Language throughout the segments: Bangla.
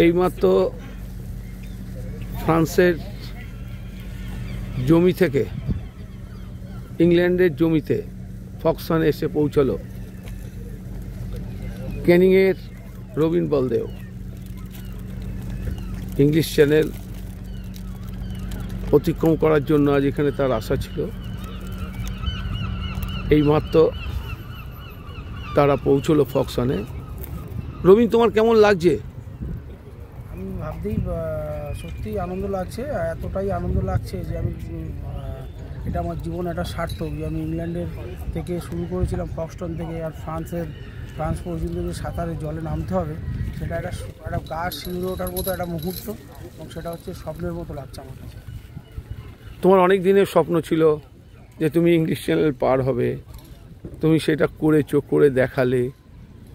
এইমাত্র ফ্রান্সের জমি থেকে ইংল্যান্ডের জমিতে ফক্সনে এসে পৌঁছলো ক্যানিংয়ের রবিন বলদেও। ইংলিশ চ্যানেল অতিক্রম করার জন্য আজ এখানে তার আশা ছিল। এইমাত্র তারা পৌঁছলো ফক্সনে। রবিন, তোমার কেমন লাগছে? আমি ভাবতেই সত্যি আনন্দ লাগছে, এতটাই আনন্দ লাগছে যে আমি এটা আমার জীবন একটা সার্থক যে আমি ইংল্যান্ডের থেকে শুরু করেছিলাম ফক্সটন থেকে, আর ফ্রান্স পর্যন্ত যে সাঁতারে জলে নামতে হবে সেটা একটা গা শিউরে ওঠার মতো একটা মুহূর্ত, এবং সেটা হচ্ছে স্বপ্নের মতো লাগছে আমার কাছে। তোমার অনেক দিনের স্বপ্ন ছিল যে তুমি ইংলিশ চ্যানেল পার হবে, তুমি সেটা করেছো, করে দেখালে।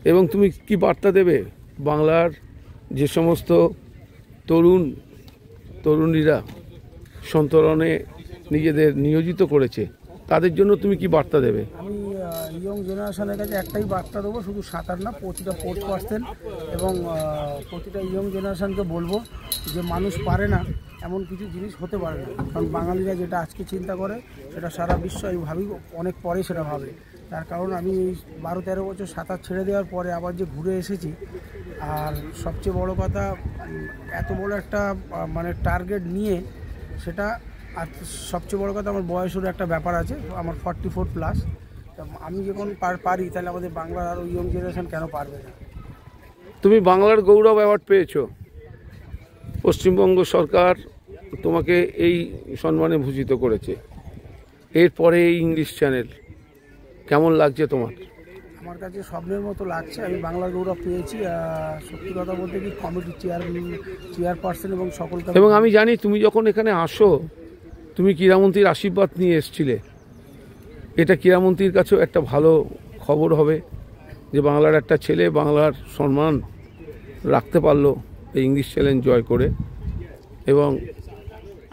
এবং তুমি কি বার্তা দেবে বাংলার যে সমস্ত তরুণীরা সন্তরণে নিজেদের নিয়োজিত করেছে, তাদের জন্য তুমি কি বার্তা দেবে? আমি ইয়ং জেনারেশনের কাছে একটাই বার্তা দেবো, শুধু সাঁতার না, প্রতিটা স্পোর্টস পার্সন এবং প্রতিটা ইয়ং জেনারেশনকে বলবো যে মানুষ পারে না এমন কিছু জিনিস হতে পারে না। কারণ বাঙালিরা যেটা আজকে চিন্তা করে সেটা সারা বিশ্ব আমি ভাবি অনেক পরে সেটা ভাবে। তার কারণ আমি এই 12-13 বছর সাঁতার ছেড়ে দেওয়ার পরে আবার যে ঘুরে এসেছি, আর সবচেয়ে বড় কথা এত বড় একটা মানে টার্গেট নিয়ে সেটা, আর সবচেয়ে বড় কথা আমার বয়সেরও একটা ব্যাপার আছে, আমার 44+। আমি যখন পারি তাহলে আমাদের বাংলার আরও ইয়ং জেনারেশন কেন পারবে না? তুমি বাংলার গৌরব অ্যাওয়ার্ড পেয়েছো, পশ্চিমবঙ্গ সরকার তোমাকে এই সম্মানে ভূষিত করেছে। এরপরে এই ইংলিশ চ্যানেল কেমন লাগছে তোমার? আমার কাছে স্বপ্নের মতো লাগছে। আমি বাংলার গৌরব পেয়েছি, সত্যি কথা বলতে কি কমিটির চেয়ারপারসন এবং সকলকে। এবং আমি জানি তুমি যখন এখানে আসো তুমি ক্রীড়ামন্ত্রীর আশীর্বাদ নিয়ে এসেছিলে। এটা ক্রীড়ামন্ত্রীর কাছেও একটা ভালো খবর হবে যে বাংলার একটা ছেলে বাংলার সম্মান রাখতে পারলো এই ইংলিশ চ্যালেঞ্জ জয় করে, এবং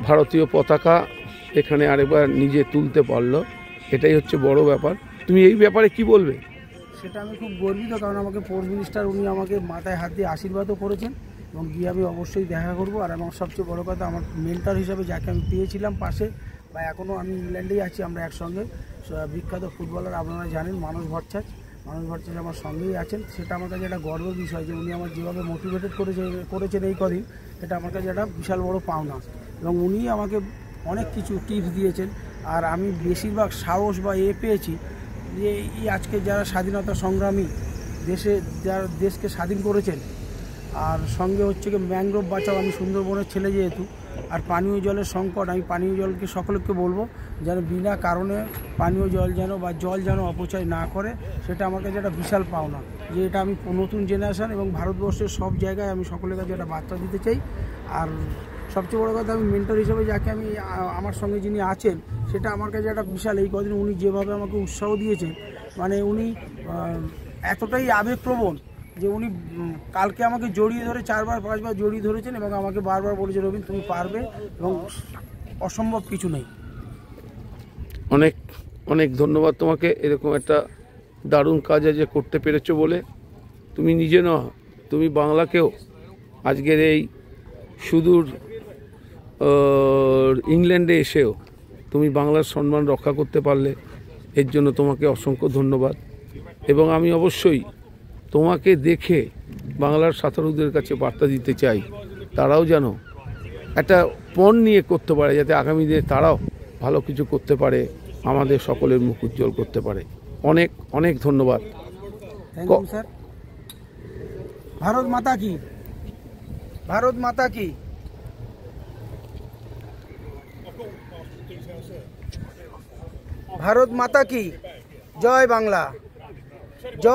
ভারতীয় পতাকা এখানে আরেকবার নিজে তুলতে পারলো। এটাই হচ্ছে বড় ব্যাপার। তুমি এই ব্যাপারে কি বলবে? সেটা আমি খুব গর্বিত, কারণ আমাকে স্পোর্টস মিনিস্টার উনি আমাকে মাথায় হাত দিয়ে আশীর্বাদও করেছেন, এবং গিয়ে আমি অবশ্যই দেখা করবো। আর আমার সবচেয়ে বড় কথা, আমার মেন্টর হিসাবে যাকে আমি পেয়েছিলাম পাশে, বা এখনও আমি ইংল্যান্ডেই আছি, আমরা একসঙ্গে, বিখ্যাত ফুটবলার আপনারা জানেন মানুষ ভট্টাচার্য আমার সঙ্গেই আছেন। সেটা আমার কাছে একটা গর্বের বিষয় যে উনি আমার যেভাবে মোটিভেটেড করেছেন এই কদিন, এটা আমার কাছে একটা বিশাল বড় পাওনা। এবং উনি আমাকে অনেক কিছু টিপস দিয়েছেন, আর আমি বেশিরভাগ সাহস বা পেয়েছি যে এই আজকে যারা স্বাধীনতা সংগ্রামী, যারা দেশকে স্বাধীন করেছেন, আর সঙ্গে হচ্ছে কি ম্যানগ্রোভ বাঁচাও। আমি সুন্দরবনের ছেলে যেহেতু, আর পানীয় জলের সংকট, আমি পানীয় জলকে সকলকে বলবো যেন বিনা কারণে পানীয় জল যেন অপচয় না করে। সেটা আমার কাছে একটা বিশাল পাওনা, যে এটা আমি নতুন জেনারেশন এবং ভারতবর্ষের সব জায়গায় আমি সকলের কাছে একটা বার্তা দিতে চাই। আর সবচেয়ে বড় কথা, আমি মেন্টর হিসেবে যাকে আমি আমার সঙ্গে যিনি আছেন, সেটা আমার কাছে একটা বিশাল। এই কদিন উনি যেভাবে আমাকে উৎসাহ দিয়েছেন, মানে উনি এতটাই আবেগপ্রবণ যে উনি কালকে আমাকে জড়িয়ে ধরে 4-5বার জড়িয়ে ধরেছেন, এবং আমাকে বারবার বলেছে, রবিন তুমি পারবে, এবং অসম্ভব কিছু নেই। অনেক অনেক ধন্যবাদ তোমাকে, এরকম একটা দারুণ কাজ আজ করতে পেরেছো বলে। তুমি নিজে নও, তুমি বাংলাকেও আজকের এই সুদূর ইংল্যান্ডে এসেও তুমি বাংলার সম্মান রক্ষা করতে পারলে, এর জন্য তোমাকে অসংখ্য ধন্যবাদ। এবং আমি অবশ্যই তোমাকে দেখে বাংলার সাঁতারুদের কাছে বার্তা দিতে চাই, তারাও যেন একটা পণ নিয়ে করতে পারে, যাতে আগামী দিনে তারাও ভালো কিছু করতে পারে, আমাদের সকলের মুখ উজ্জ্বল করতে পারে। অনেক অনেক ধন্যবাদ। Thank you sir. ভারত মাতা কি, ভারত মাতা কি। ভারত মাতা কি, জয় বাংলা, জয়।